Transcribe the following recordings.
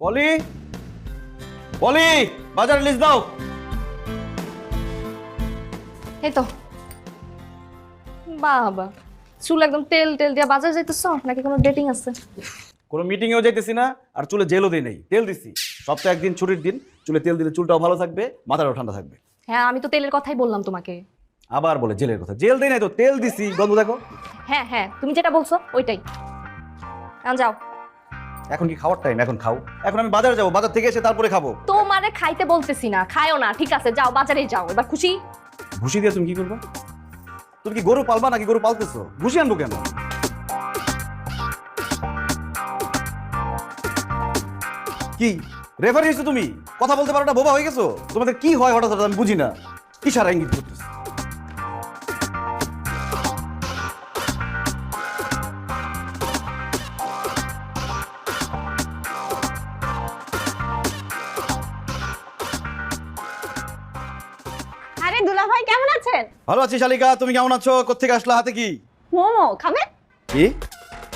পলি পলি বাজার লিস্ট দাও। এই তো বাবা, চুল একদম তেল তেল দিয়া বাজার যাইতেছ নাকি কোনো ডেটিং আছে? কোনো মিটিং এও যাইতেছি না, আর চুলে জেলও দেই নাই, তেল দিছি। সপ্তাহে একদিন ছুটির দিন চুলে তেল দিলে চুলটাও ভালো থাকবে, মাথাটাও ঠান্ডা থাকবে। হ্যাঁ, আমি তো তেলের কথাই বললাম তোমাকে। আবার বলে জেলের কথা, জেল দেই নাই তো তেল দিছি, গন্ধ দেখো। হ্যাঁ হ্যাঁ, তুমি যেটা বলছো ওইটাই। যাও। এখন কি খাওয়ার টাইম? এখন খাও। এখন আমি বাজারে যাবো, বাজার থেকে এসে তারপরে খাবো। তোমারে খাইতে বলতেছি না, খায়ও না, ঠিক আছে? যাও, বাজারে যাও। এবার খুশি? ঘুষি দিয়ে তুমি কি করবে? তুমি কি গরু পালবা নাকি গরু পালতেছো? ঘুষি আনবো কেন? কি রেফারি হয়েছো তুমি? কথা বলতে পারো না, বোবা হয়ে গেছো? তোমাদের কি হয় হঠাৎ হঠাৎ আমি বুঝি না। ইশারা ইঙ্গিত করতেছো। আরে দুলা ভাই কেমন আছেন? ভালো আছি শালিকা, তুমি কেমন আছো? কোত্থেকে আসলা? হাতে কি? মোমো খাবেন? কি?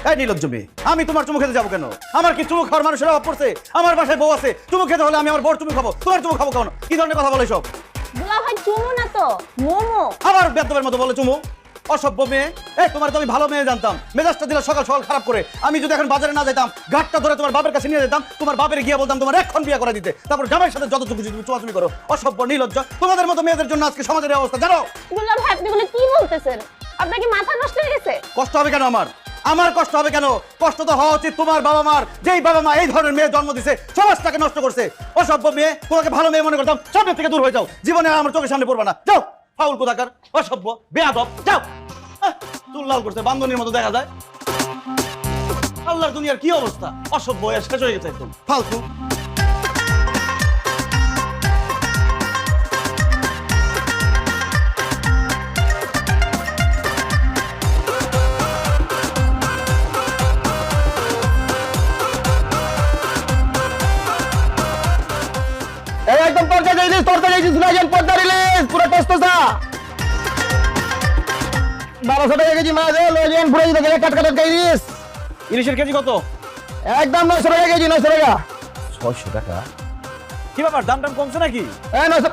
এই নির্লজ্জ মেয়ে, আমি তোমার চুমু খেতে যাবো কেন? আমার কি চুমু খাওয়ার মানুষের অভাব পড়ছে? আমার বাসায় বউ আছে, চুমু খেতে হলে আমি আমার বউর চুমু খাবো, তোমার চুমু খাবো কেন? কি ধরনের কথা বলে সব? দুলা ভাই চুমু না তো, মোমো। আবার বেদবের মতো বলে চুমু। অসভ্য মেয়ে। তোমার তো আমি ভালো মেয়ে জানতাম, মেজাজটা দিলে সকাল সকাল খারাপ করে। আমি যদি এখন বাজারে না যেতাম, ঘাটটা ধরে তোমার বাপের কাছে নিয়ে যেতাম, তোমার বাপের গিয়ে বলতাম তোমার এখন বিয়ে করে দিতে, তারপর জামাইয়ের সাথে যতটুকু তুমি চুমাচুমি করো। অসভ্য নির্লজ্জ। তোমাদের মতো মেয়েদের জন্য আজকে সমাজের এই অবস্থা, জানো? দুলা ভাই আপনি বলে কি বলতেছেন? আপনার কি মাথা নষ্ট হয়ে গেছে? কষ্ট হবে কেন আমার? আমার কষ্ট হবে কেন? কষ্ট তো হওয়া উচিত তোমার বাবা মার, যেই বাবা মা এই ধরনের মেয়ে জন্ম দিছে, সমাজটাকে নষ্ট করছে। অসভ্য মেয়ে, তোমাকে ভালো মেয়ে মনে করতাম, সামনে থেকে দূর হয়ে যাও। জীবনে আর আমার চোখের সামনে পড়বা না, যাও। ফাউল কোথাকার, অসভ্য, বেয়াদব, যাও। চুল লাল করছে, বান্ধনীর মতো দেখা যায়। আল্লাহর দুনিয়ার কি অবস্থা! অসভ্য হয়ে শেষ হয়ে গেছে একদম, ফালতু। একদম পর্দা রিলিজ, পর্দা রিলিজ, পর্দা রিলিজ, পুরো টেস্টোসা 1200 টাকা কেজি মাছ, লোজেন পুরো দিকে কাট কাট রিলিজ। ইলিশের কেজি কত? একদম 900 টাকা কেজি, 900 টাকা। 600 টাকা? কি ব্যাপার, দাম টাম কমছে নাকি? 900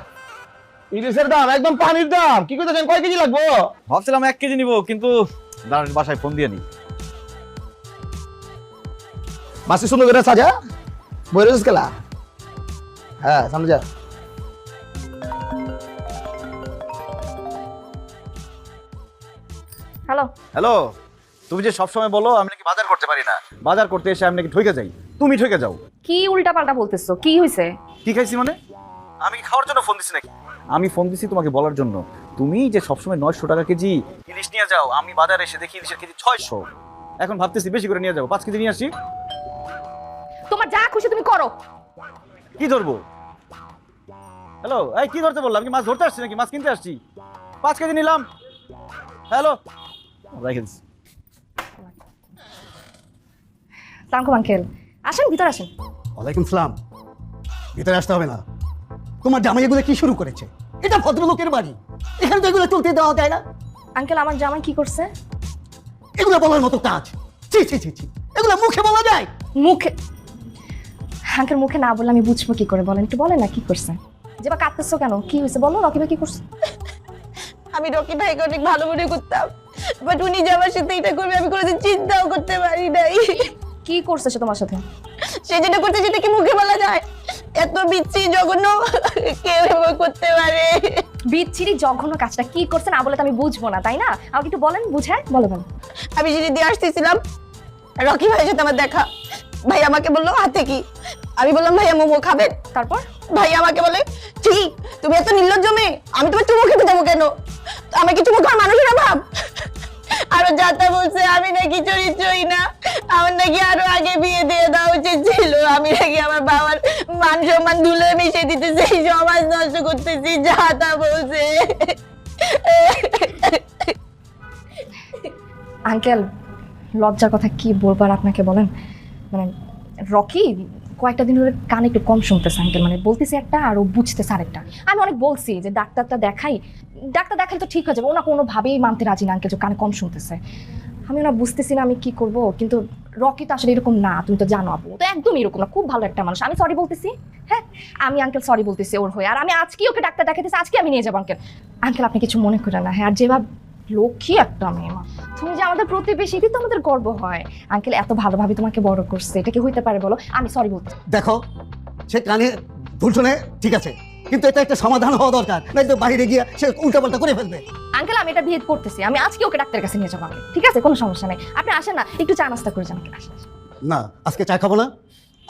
ইলিশের দাম একদম পানির দাম। কি কইতেছেন, কয় কেজি লাগবে? ভাবছিলাম 1 কেজি নিব, কিন্তু দাঁড়ান বাসায় ফোন দিয়ে নি। মাসি সুন্দর করে সাজা বইরেস গেলা। হ্যাঁ সামনে যা। হ্যালো। হ্যালো, তুমি যে সবসময় বলো আমি নাকি বাজার করতে পারি না, বাজার করতে এসে আমি নাকি ঠকে যাই, তুমি ঠকে যাও। কি উল্টা পাল্টা বলতেছো? কি হয়েছে? কি খাইছি মানে? আমি কি খাওয়ার জন্য ফোন দিছি নাকি? আমি ফোন দিছি তোমাকে বলার জন্য, তুমি যে সবসময় 900 টাকা কেজি ইলিশ নিয়ে যাও, আমি বাজারে এসে দেখি ইলিশের কেজি 600। এখন ভাবতেছি বেশি করে নিয়ে যাবো, 5 কেজি নিয়ে আসি। তোমার যা খুশি তুমি করো। কি ধরবো? হ্যালো, এই কি ধরতে বললাম? কি মাছ ধরতে আসছি নাকি? মাছ কিনতে আসছি। 5 কেজি নিলাম। হ্যালো, রাইখেন। সালাম আঙ্কেল, আসেন ভিতর আসেন। ওয়ালাইকুম সালাম। ভিতরে আসতে হবে না। তোমার জামাই এগুলো কি শুরু করেছে? এটা ভদ্রলোকের বাড়ি, এখানে তো এগুলো চলতে দেওয়া যায় না। আঙ্কেল, আমার জামাই কি করছে? এগুলো বলার মতো কাজ? ছি ছি ছি ছি, এগুলো মুখে বলা যায়? মুখে? আঙ্কেল মুখে না বললে আমি বুঝবো কি করে? বলেন, একটু বলেন না কি করছে। যে বা কাঁদতেছো কেন? কি হয়েছে বলো, রকি ভাই কি করছে? আমি রকি ভাইকে অনেক ভালো মনে করতাম, বাট উনি যে আমার সাথে এটা করবে আমি কোনোদিন চিন্তাও করতে পারি নাই। কি করছে সে তোমার সাথে? সে যেটা করতে সেটা কি মুখে বলা যায়? এত বিচ্ছি জঘন্য কেউ এভাবে করতে পারে? বিচ্ছিরি জঘন্য কাজটা কি করছে না বলে তো আমি বুঝবো না, তাই না? আমাকে একটু বলেন, বুঝায় বলো। বলো। আমি সিঁড়ি দিয়ে আসতেছিলাম, রকি ভাইয়ের সাথে আমার দেখা। ভাই আমাকে বললো হাতে কি? আমি বললাম ভাইয়া মোমো খাবেন? তারপর ভাই আমাকে বলে ঠিক, তুমি এত নির্লজ্জ মেয়ে, আমি তোমার চুমু খেতে যাবো কেন? আমি কি চুমু খাওয়ার মানুষের অভাব? আরো যাতা বলছে আমি নাকি চরিত্রই না, আমার নাকি আরো আগে বিয়ে দিয়ে দেওয়া উচিত ছিল, আমি নাকি আমার বাবার মান সম্মান ধুলে মিশে দিতেছি, সমাজ নষ্ট করতেছি, যাতা বলছে। আঙ্কেল, লজ্জার কথা কি বলবার আপনাকে বলেন। মানে রকি কয়েকটা দিন ধরে কানে একটু কম শুনতেছে আঙ্কেল, মানে বলতেছে একটা আর ও বুঝতেছে আরেকটা। আমি অনেক বলছি যে ডাক্তার দেখাই তো ঠিক হয়ে যাবে, ওনা কোনোভাবেই মানতে রাজি না আঙ্কেল যে কানে কম শুনতেছে। আমি না বুঝতেছি না আমি কি করব, কিন্তু রকি তো আসলে এরকম না, তুমি তো জানো আপু, তো একদম এরকম না, খুব ভালো একটা মানুষ। আমি সরি বলতেছি, হ্যাঁ আমি আঙ্কেল সরি বলতেছি ওর হয়ে, আর আমি আজকে ওকে ডাক্তার দেখাতেছি, আজকে আমি নিয়ে যাবো আঙ্কেল। আঙ্কেল আপনি কিছু মনে করেন না, হ্যাঁ, আর যেভাবে লক্ষ্মী একটা মেয়ে মা, তুমি যে আমাদের প্রতিবেশী, তো আমাদের গর্ব হয়। আঙ্কেল এত ভালোভাবে তোমাকে বড় করছে, এটা কি হইতে পারে বলো? আমি সরি বলতে। দেখো, সে কানে ভুল শুনে ঠিক আছে, কিন্তু এটা একটা সমাধান হওয়া দরকার, নয়তো বাইরে গিয়ে সে উল্টাপাল্টা করে ফেলবে। আঙ্কেল আমি এটা বিহেভ করতেছি, আমি আজকে ওকে ডাক্তারের কাছে নিয়ে যাবো আঙ্কেল, ঠিক আছে? কোনো সমস্যা নেই, আপনি আসেন না, একটু চা নাস্তা করে যান আঙ্কেল, আসেন। না, আজকে চা খাবো না,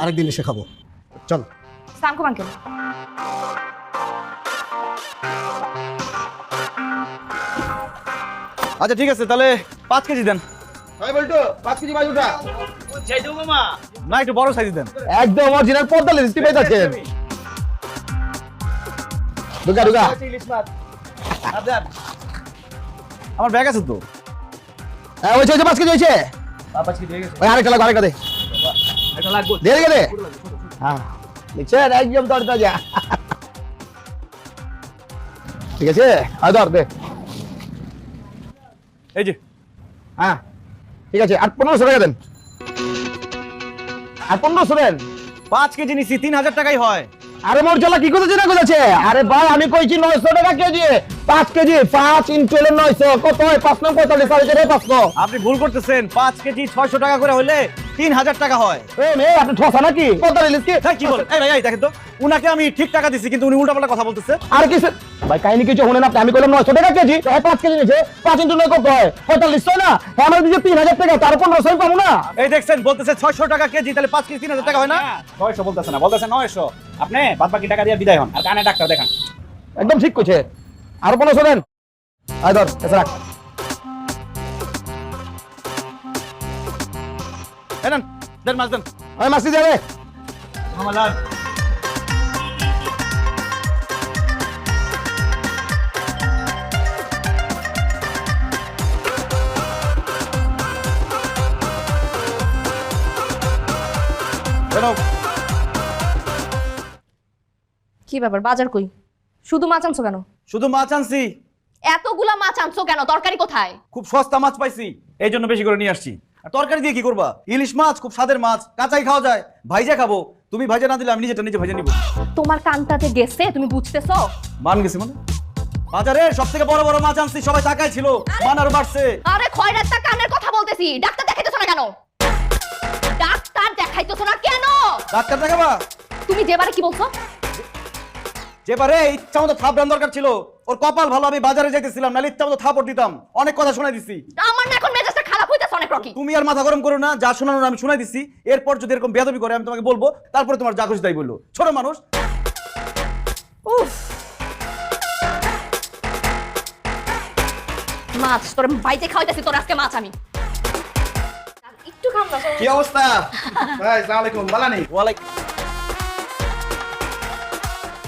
আরেকদিন এসে খাবো। চল। সালাম আঙ্কেল। আচ্ছা ঠিক আছে, তাহলে 5 কেজি দেন। ভাই বলতো 5 কেজি মাছ উঠা। না একটু বড় সাইজ দেন। একদম অরিজিনাল 45 টি পেয়ে যাচ্ছেন। ঢুকা ঢুকা। আমার ব্যাগ আছে তো। হ্যাঁ ওই 5 কেজি হয়েছে। 5 কেজি হয়ে গেছে। ওই আরেকটা লাগবে, আরেকটা দে। এটা লাগবে। দিয়ে গেলে হ্যাঁ দেখছেন একদম তরতাজা। ঠিক আছে আর ধর দে। এই যে হ্যাঁ ঠিক আছে, 8-1500 টাকা দেন। 8-1500 দেন। 5 কেজি নিছি, 3000 টাকাই হয়। আরে মোর চলা কি করতেছে না করেছে? আরে ভাই আমি কইছি 900 টাকা কেজি। 5 কেজি 5 ইনটু 900 কত হয়? 5 9 45 সাড়ে 500। আপনি ভুল করতেছেন, 5 কেজি 600 টাকা করে হলে 3000 টাকা হয়। এই মেয়ে আপনি ঠসা নাকি? 45 কি? হ্যাঁ, কি বলেন? এই ভাই এই দেখেন তো, উনাকে আমি ঠিক টাকা দিছি, কিন্তু উনি উল্টাপাল্টা কথা বলতেছে। আর কি ভাই কাহিনী কিছু শুনেন আপনি? আমি কইলাম 900 টাকা কেজি, তো 5 কেজি নিছে, 5 ইনটু 9 কত হয়? 45 না? হ্যাঁ আমার দিছে 3000 টাকা, তার 1500 পাবো না? এই দেখছেন বলতেছে 600 টাকা কেজি, তাহলে 5 কেজি 3000 টাকা হয় না? 600 বলতেছে না, বলতেছে 900। আপনি বাদ বাকি টাকা দিয়ে বিদায় হন, আর কানে ডাক্তার দেখান। একদম ঠিক কইছে। আর 1500 দেন। আয় ধর এসে রাখ। এই নেন, দেন মাছ দেন। ওই মাসি যাবে। মামালাল বেরো। কি ব্যাপার, বাজার কই? শুধু মাছ আনছো কেন? শুধু মাছ আনছি, এতগুলা মাছ আনছো কেন? তরকারি কোথায়? খুব সস্তা মাছ পাইছি, এই জন্য বেশি করে নিয়ে আসছি। আর তরকারি দিয়ে কি করবা? ইলিশ মাছ খুব স্বাদের মাছ, কাঁচাই খাওয়া যায়, ভাইজা খাবো। তুমি ভাইজা না দিলে আমি নিজে ভাইজা নিব। তোমার কানটাতে গেছে, তুমি বুঝতেছো? মান গেছি মানে? বাজারে সব থেকে বড় বড় মাছ আনছি, সবাই তাকাই ছিল, মান আরো বাড়ছে। আরে খয়রাতটা কানের কথা বলতেছি, ডাক্তার দেখাইতেছো না কেন? ডাক্তার দেখাইতেছো না কেন? ডাক্তার দেখাবা? তুমি যেবারে কি বলছো? যেবারে ইচ্ছা মতো থাপ দেওয়ার দরকার ছিল, ওর কপাল ভালো আমি বাজারে যাইতেছিলাম, নাহলে ইচ্ছা মতো থাপড় দিতাম। অনেক কথা শোনাই দিছি। আমার না এখন মেজাজটা খারাপ হইতাছে অনেক, রকি। তুমি আর মাথা গরম করো না, যা শোনানোর আমি শোনাই দিছি। এরপর যদি এরকম বেয়াদবি করে আমি তোমাকে বলবো, তারপরে তোমার যা খুশি তাই বললো। ছোট মানুষ। উফ, মাছ তোর বাইতে খাওয়াইতেছি, তোর আজকে মাছ আমি একটু খাম না। কি অবস্থা ভাই? আসসালামু আলাইকুম। ভালো নেই? ওয়ালাইকুম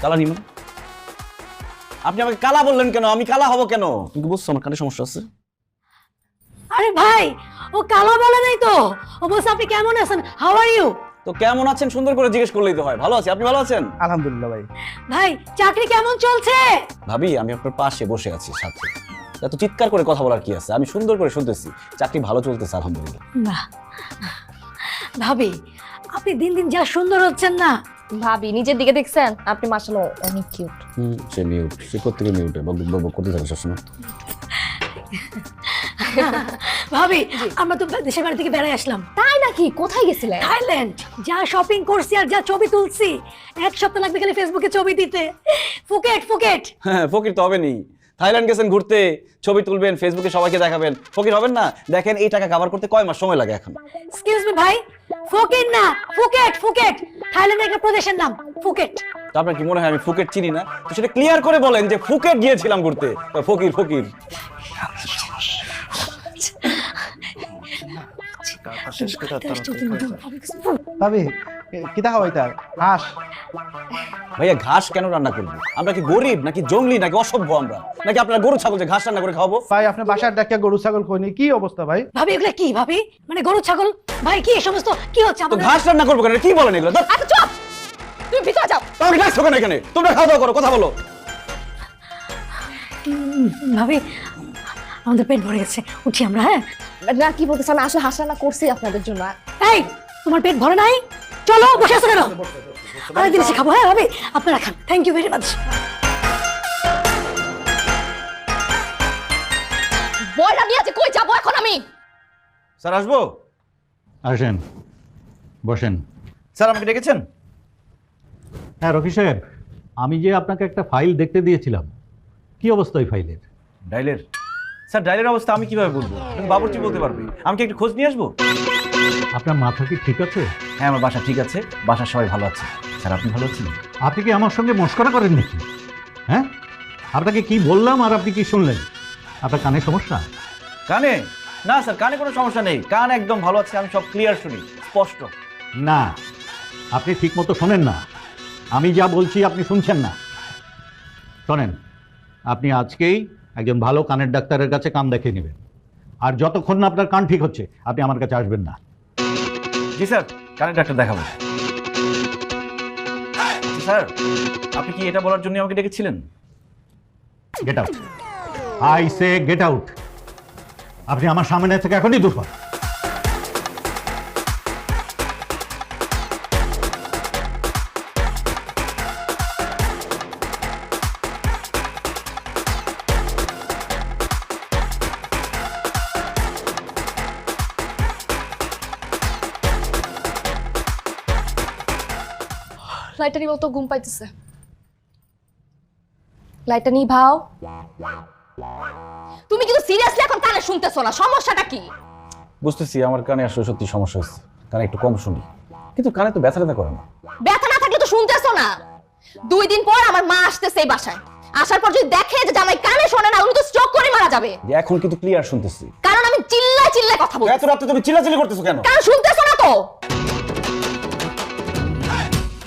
কালা নিমু। আপনি আমাকে কালা বললেন কেন? আমি কালা হব কেন? তুমি কি বুঝছো আমার কানে সমস্যা আছে? আরে ভাই, ও কালো বলে নাই তো, ও বলছে আপনি কেমন আছেন, হাউ আর ইউ? তো কেমন আছেন সুন্দর করে জিজ্ঞেস করলেই তো হয়। ভালো আছি, আপনি ভালো আছেন? আলহামদুলিল্লাহ ভাই। ভাই চাকরি কেমন চলছে? ভাবি আমি আপনার পাশে বসে আছি সাথে, এত চিৎকার করে কথা বলার কি আছে? আমি সুন্দর করে শুনতেছি, চাকরি ভালো চলতেছে আলহামদুলিল্লাহ। বাহ, ভাবি আপনি দিন দিন যা সুন্দর হচ্ছেন না। ভাবি নিজের দিকে দেখছেন? আপনি মাশাআল্লাহ অনেক কিউট। সে মিউট, সে কোত্থেকে মিউটে বক করতে থাকে সবসময়। ভাবি আমরা তো দেশের বাড়ি থেকে বেড়াই আসলাম। তাই নাকি? কোথায় গেছিলেন? থাইল্যান্ড। যা শপিং করছি আর যা ছবি তুলছি, এক সপ্তাহ লাগবে খালি ফেসবুকে ছবি দিতে। Phuket Phuket. হ্যাঁ ফকির তো হবেনই। থাইল্যান্ড গেছেন ঘুরতে, ছবি তুলবেন, ফেসবুকে সবাইকে দেখাবেন, ফকির হবেন না? দেখেন এই টাকা কভার করতে কয় মাস সময় লাগে এখন। এক্সকিউজ মি ভাই, ফুকেট না ফুকেট, ফুকেট থাইল্যান্ডের একটা প্রদেশের নাম ফুকেট। তো আপনার কি মনে হয় আমি ফুকেট চিনি না? তো সেটা ক্লিয়ার করে বলেন যে ফুকেট গিয়েছিলাম ঘুরতে। ফকির ফকির ভাবি কি দেখা হইতা? হাঁস ভাইয়া ঘাস কেন রান্না করবো? আমরা কি গরিব নাকি জঙ্গলি নাকি অসভ্য আমরা? নাকি আপনারা গরু ছাগল যে ঘাস রান্না করে খাওয়াবো? ভাই, আপনি বাসার ডাক্কা গরু ছাগল কইনি, কি অবস্থা ভাই? ভাবি এগুলা কি? ভাবি মানে গরু ছাগল? ভাই কি এই সমস্ত কি হচ্ছে তো আমাদের? ঘাস রান্না করবো কেন? কি বলেন এগুলো? আচ্ছা চুপ, তুমি ভিতরে যাও। তাহলে ঘাস কেন এখানে? তোমরা খাওয়া দাওয়া করো, কথা বলো। ভাবি আমাদের পেট ভরে গেছে, উঠি আমরা। হ্যাঁ না কি বলতেছে, আমি আসলে হাসানা করছি আপনাদের জন্য। এই তোমার পেট ভরে নাই? চলো বসে আছো কেন? আরেকদিন এসে খাবো। হ্যাঁ ভাবি আপনারা খান, থ্যাংক ইউ ভেরি মাচ। বয়রা নিয়ে আছে, কই যাবো এখন আমি? স্যার আসবো? আসেন, বসেন। স্যার আমাকে ডেকেছেন? হ্যাঁ রকি সাহেব, আমি যে আপনাকে একটা ফাইল দেখতে দিয়েছিলাম, কি অবস্থা ওই ফাইলের? ডাইলের? স্যার ডাইলের অবস্থা আমি কিভাবে বলবো? বাবুর্চি বলতে পারবে। আমি কি একটু খোঁজ নিয়ে আসবো? আপনার মাথা কি ঠিক আছে? হ্যাঁ আমার বাসা ঠিক আছে, বাসার সবাই ভালো আছে। স্যার আপনি ভালো আছেন? আপনি কি আমার সঙ্গে মস্করা করেন নাকি? হ্যাঁ, আপনাকে কি বললাম আর আপনি কি শুনলেন? আপনার কানে সমস্যা? কানে? না স্যার, কানে কোনো সমস্যা নেই, কান একদম ভালো আছে, আমি সব ক্লিয়ার শুনি, স্পষ্ট। না, আপনি ঠিক মতো শোনেন না। আমি যা বলছি আপনি শুনছেন না। শোনেন, আপনি আজকেই একজন ভালো কানের ডাক্তারের কাছে কান দেখিয়ে নেবেন, আর যতক্ষণ না আপনার কান ঠিক হচ্ছে আপনি আমার কাছে আসবেন না। জি স্যার, কানের ডাক্তার দেখাবো। স্যার আপনি কি এটা বলার জন্য আমাকে ডেকেছিলেন? Get out, I say get out. আপনি আমার সামনে থেকে এখনই দূর হন। লাইটটা নিয়ে তো ঘুম পাইতেছে। লাইটটা নিয়ে ভাও। তুমি কিন্তু সিরিয়াসলি এখন কানে শুনতেছো না, সমস্যাটা কি? বুঝতেছি আমার কানে আসলে সত্যি সমস্যা হচ্ছে, কানে একটু কম শুনি, কিন্তু কানে তো ব্যথা করে না। ব্যথা না থাকলে তো শুনতেছো না। 2 দিন পর আমার মা আসতেছে এই বাসায়, আসার পর যদি দেখে যে জামাই কানে শোনে না, উনি তো স্ট্রোক করে মারা যাবে। যে এখন কিন্তু ক্লিয়ার শুনতেছি। কারণ আমি চিল্লায় চিল্লায় কথা বলছি। এত রাতে তুমি চিল্লাচিল্লি করতেছো কেন? কারণ শুনতেছো না তো।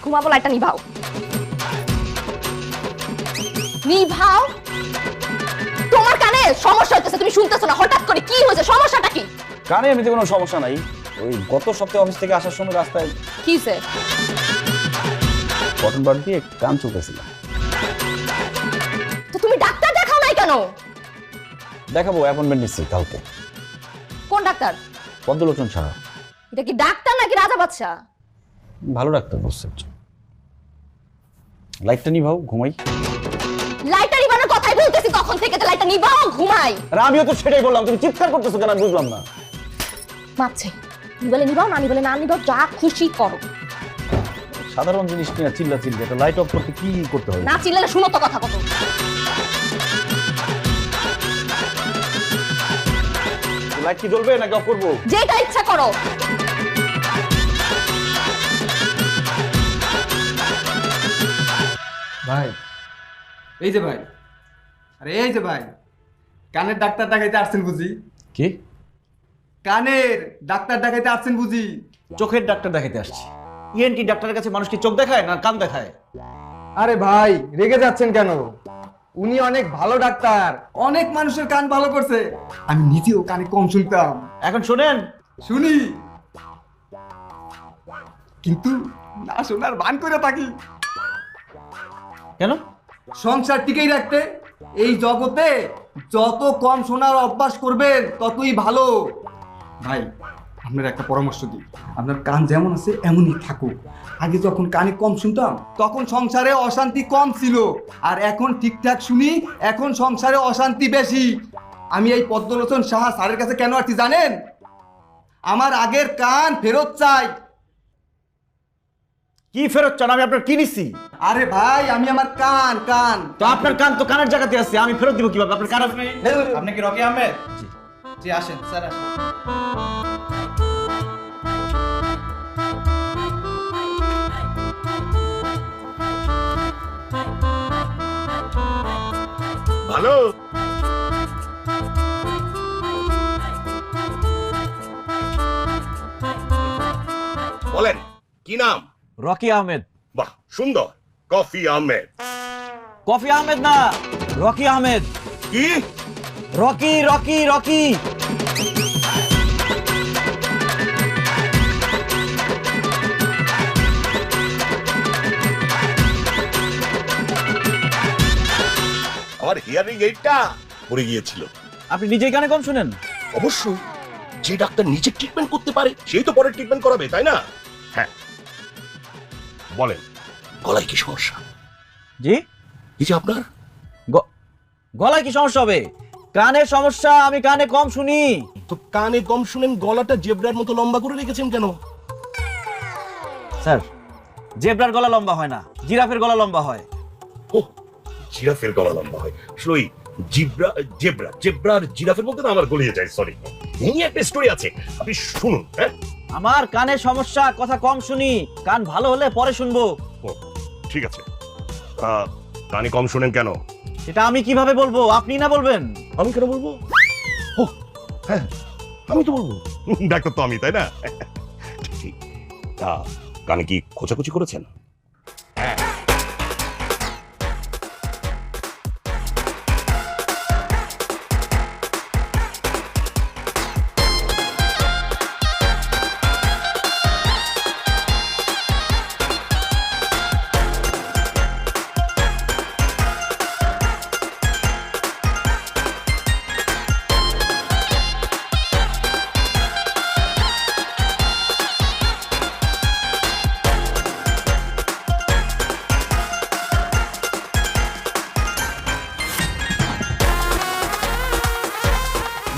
ঘুমাবো, লাইটটা নিভাও। নিভাও। তোমার কানে সমস্যা হইতেছে, তুমি শুনতেছো না, হঠাৎ করে কি হয়েছে, সমস্যাটা কি? কানে এমনিতে কোনো সমস্যা নাই, ওই গত সপ্তাহে অফিস থেকে আসার সময় রাস্তায় কি হয়েছে? কটন বার দিয়ে কান চুলতেছিলাম। তো তুমি ডাক্তার দেখাও নাই কেন? দেখাবো, অ্যাপয়েন্টমেন্ট নিচ্ছি কালকে। কোন ডাক্তার? পদ্মলোচন ছাড়া। এটা কি ডাক্তার নাকি রাজা বাদশা? ভালো ডাক্তার বলছে। লাইটটা নিভাও, ঘুমাই। লাইটটা নিভানোর কথাই বলতেছি তখন থেকে, যে লাইটটা নিভাও, ঘুমাই। আর আমিও তো সেটাই বললাম, তুমি চিৎকার করতেছো কেন আমি বুঝলাম না। মাপছে, নিবলে নিভাও, না নিবলে না নিভাও, যা খুশি করো। সাধারণ জিনিস নিয়ে চিল্লা চিল্লি, এটা লাইট অফ করতে কি করতে হবে? না চিল্লালে শুনো তো কথা কত। লাইট কি জ্বলবে নাকি অফ করবো? যেটা ইচ্ছা করো। ভাই, এই যে ভাই, আরে এই যে ভাই, কানের ডাক্তার দেখাইতে আসছেন বুঝি? কি? কানের ডাক্তার দেখাইতে আসছেন বুঝি? চোখের ডাক্তার দেখাইতে আসছি। ইএনটি ডাক্তারের কাছে মানুষ কি চোখ দেখায় না কান দেখায়? আরে ভাই, রেগে যাচ্ছেন কেন? উনি অনেক ভালো ডাক্তার, অনেক মানুষের কান ভালো করছে। আমি নিজেও কানে কম শুনতাম, এখন শোনেন। শুনি, কিন্তু না শোনার ভান করে থাকি। কেন? সংসার টিকেই রাখতে এই জগতে যত কম শোনার অভ্যাস করবেন ততই ভালো। ভাই আপনার একটা পরামর্শ দিই, আপনার কান যেমন আছে এমনই থাকুক। আগে যখন কানে কম শুনতাম তখন সংসারে অশান্তি কম ছিল, আর এখন ঠিকঠাক শুনি, এখন সংসারে অশান্তি বেশি। আমি এই পদ্মলোচন সাহা স্যারের কাছে কেন আসছি জানেন? আমার আগের কান ফেরত চাই। কি ফেরত চান? আমি আপনার কি নিচ্ছি? আরে ভাই, আমি আমার কান কান তো আপনার কান তো কানের জায়গাতে আছে, আমি ফেরত দিব কিভাবে? আপনার কান আপনি কি রকি আহমেদ? জি আসেন স্যার, আসেন। ভালো বলেন, কি নাম? রকি আহমেদ। বাহ সুন্দর, কফি আহমেদ। কফি আহমেদ না, রকি আহমেদ। কি? Rocky Rocky Rocky. আমার হিয়ারিং এইডটা পড়ে গিয়েছিল। আপনি নিজেই কানে কম শুনেন? অবশ্যই, যে ডাক্তার নিজে ট্রিটমেন্ট করতে পারে সেই তো পরে ট্রিটমেন্ট করাবে, তাই না? হ্যাঁ, বলেন গলায় কি সমস্যা? জি, এই যে আপনার গলায় কি সমস্যা হবে? কানের সমস্যা, আমি কানে কম শুনি। তো কানে কম শুনেন, গলাটা জেব্রার মতো লম্বা করে রেখেছেন কেন? স্যার, জেব্রার গলা লম্বা হয় না, জিরাফের গলা লম্বা হয়। ও, জিরাফের গলা লম্বা হয়। আসলে ওই জেব্রার জিরাফের মধ্যে না আমার গলিয়ে যায়, সরি। এই একটা স্টোরি আছে, আপনি শুনুন। হ্যাঁ, আমার কানের সমস্যা, কথা কম শুনি, কান ভালো হলে পরে শুনবো। ও ঠিক আছে। কানে কম শুনেন কেন? এটা আমি কিভাবে বলবো, আপনি না বলবেন? আমি কেন বলবো? ও হ্যাঁ, আমি তো বলবো, ডাক্তার তো আমি, তাই না? ঠিক। তা কানে কি খোঁচাখুচি করেছেন?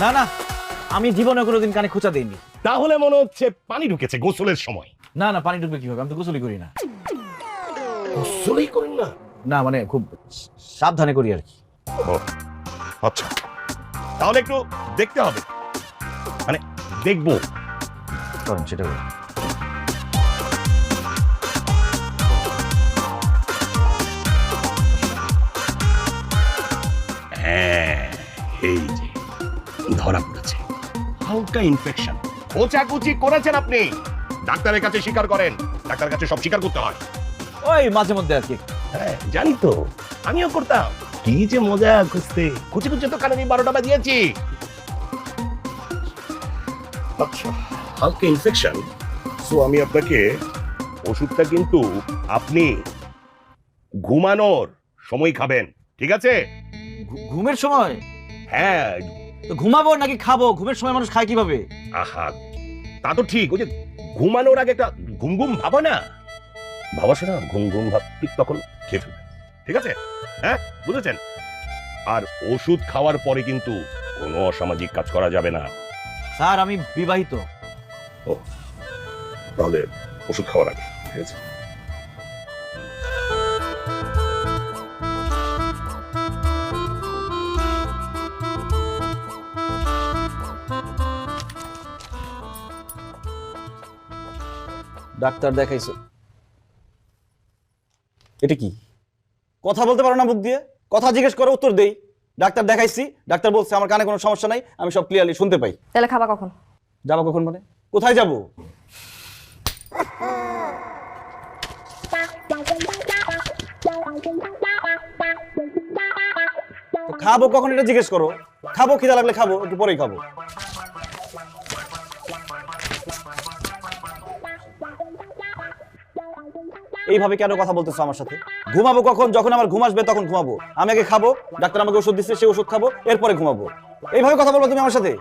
না না, আমি জীবনে কোনোদিন কানে খোঁচা দেইনি। তাহলে মনে হচ্ছে পানি ঢুকেছে গোসলের সময়। না না, পানি ঢুকবে কিভাবে? আমি তো গোসলই করি না। গোসলই করেন না? না মানে খুব সাবধানে করি আর কি। ও আচ্ছা, তাহলে একটু দেখতে হবে, মানে দেখবো। করেন সেটা করেন। হ্যাঁ, এই যে ধরা পড়েছে, হালকা ইনফেকশন। খোঁচাখুচি করেছেন আপনি, ডাক্তারের কাছে স্বীকার করেন। ডাক্তারের কাছে সব স্বীকার করতে হয়। ওই মাঝে মধ্যে আর কি। হ্যাঁ জানি তো, আমিও করতাম। কি যে মজা খুঁজতে, খুঁজে খুঁজে তো কানে 12টা বাজিয়েছি। আচ্ছা, হালকা ইনফেকশন, সো আমি আপনাকে ওষুধটা কিন্তু আপনি ঘুমানোর সময় খাবেন, ঠিক আছে? ঘুমের সময়? হ্যাঁ। তো ঘুমাবো নাকি খাবো? ঘুমের সময় মানুষ খায় কিভাবে? আহা, তা তো ঠিক। ওই যে ঘুমানোর আগে একটা ঘুম ঘুম ভাবো না, ভাবাসে না, ঘুম ঘুম ভাব, ঠিক তখন খেয়ে ফেলবেন, ঠিক আছে? হ্যাঁ, বুঝেছেন? আর ওষুধ খাওয়ার পরে কিন্তু কোনো অসামাজিক কাজ করা যাবে না। স্যার, আমি বিবাহিত। ও, তাহলে ওষুধ খাওয়ার আগে, ঠিক আছে? ডাক্তার দেখাইছো? এটা কি? কথা বলতে পারো না মুখ দিয়ে? কথা জিজ্ঞেস করে উত্তর দেই। ডাক্তার দেখাইছি, ডাক্তার বলছে আমার কানে কোনো সমস্যা নাই, আমি সব ক্লিয়ারলি শুনতে পাই। তাহলে খাবা কখন? যাবো কখন মানে? কোথায় যাবো? তো খাবো কখন এটা জিজ্ঞেস করো। খাবো, খিদা লাগলে খাবো, একটু পরেই খাবো। এইভাবে কেন কথা বলতেছো আমার সাথে? ঘুমাবো কখন? যখন আমার ঘুম আসবে তখন ঘুমাবো। আমি আগে খাবো, ডাক্তার আমাকে ওষুধ দিচ্ছে, সেই ওষুধ খাবো, এরপরে ঘুমাবো। এইভাবে কথা বলবো তুমি আমার সাথে?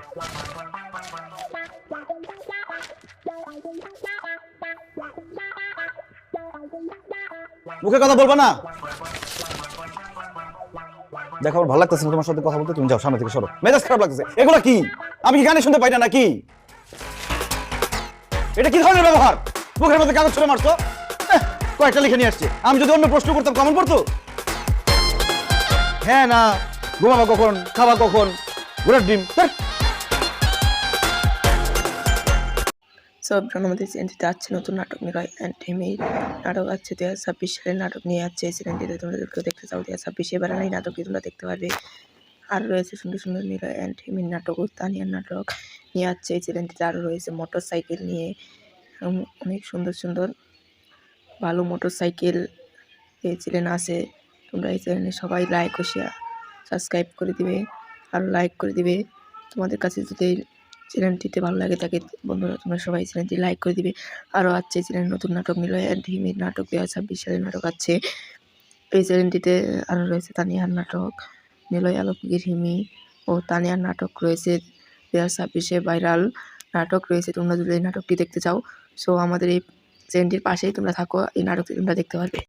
মুখে কথা বলবো না? দেখো, আমার ভালো লাগতেছে না তোমার সাথে কথা বলতে, তুমি যাও সামনে থেকে সরো। মেজাজ খারাপ লাগতেছে। এগুলো কি? আমি কি গানে শুনতে পাই না নাকি? এটা কি ধরনের ব্যবহার? মুখের মধ্যে কাগজ ছুঁড়ে মারছো? কয়েকটা লিখে নিয়ে আসছে, আমি যদি অন্য প্রশ্ন করতাম কেমন পড়তো? হ্যাঁ না, ঘুমাবা কখন, খাবা কখন, ঘোড়ার ডিম। সব আমাদের চ্যানেলটিতে আছে নতুন নাটক নিলয় অ্যান্ড হিমির নাটক আছে 2026 সালের নাটক নিয়ে আছে এই চ্যানেলটিতে। তোমাদেরকেও দেখতে চাও 2026 এবার এই নাটকটি তোমরা দেখতে পারবে। আর রয়েছে সুন্দর সুন্দর নিলয় অ্যান্ড হিমির নাটক ও তানিয়ার নাটক নিয়ে আছে এই চ্যানেলটিতে। আরও রয়েছে মোটর সাইকেল নিয়ে, অনেক সুন্দর সুন্দর ভালো মোটর সাইকেল এই চ্যানেল আছে। তোমরা এই চ্যানেলে সবাই লাইক ও শেয়ার সাবস্ক্রাইব করে দিবে, আর লাইক করে দিবে। তোমাদের কাছে যদি চ্যানেলটিতে ভালো লাগে থাকে বন্ধুরা, তোমরা সবাই চ্যানেলটি লাইক করে দিবে। আরও আছে চ্যানেল নতুন নাটক নিলয় অ্যান্ড হিমির নাটক 2026 সালের নাটক আছে এই চ্যানেলটিতে। আরও রয়েছে তানিয়ার নাটক, নিলয় আলোকগীর হিমি ও তানিয়ার নাটক রয়েছে 2026 ভাইরাল নাটক রয়েছে, তোমরা যদি এই নাটকটি দেখতে চাও সো আমাদের এই চ্যানেলটির পাশেই তোমরা থাকো, এই নাটকটি তোমরা দেখতে পারবে।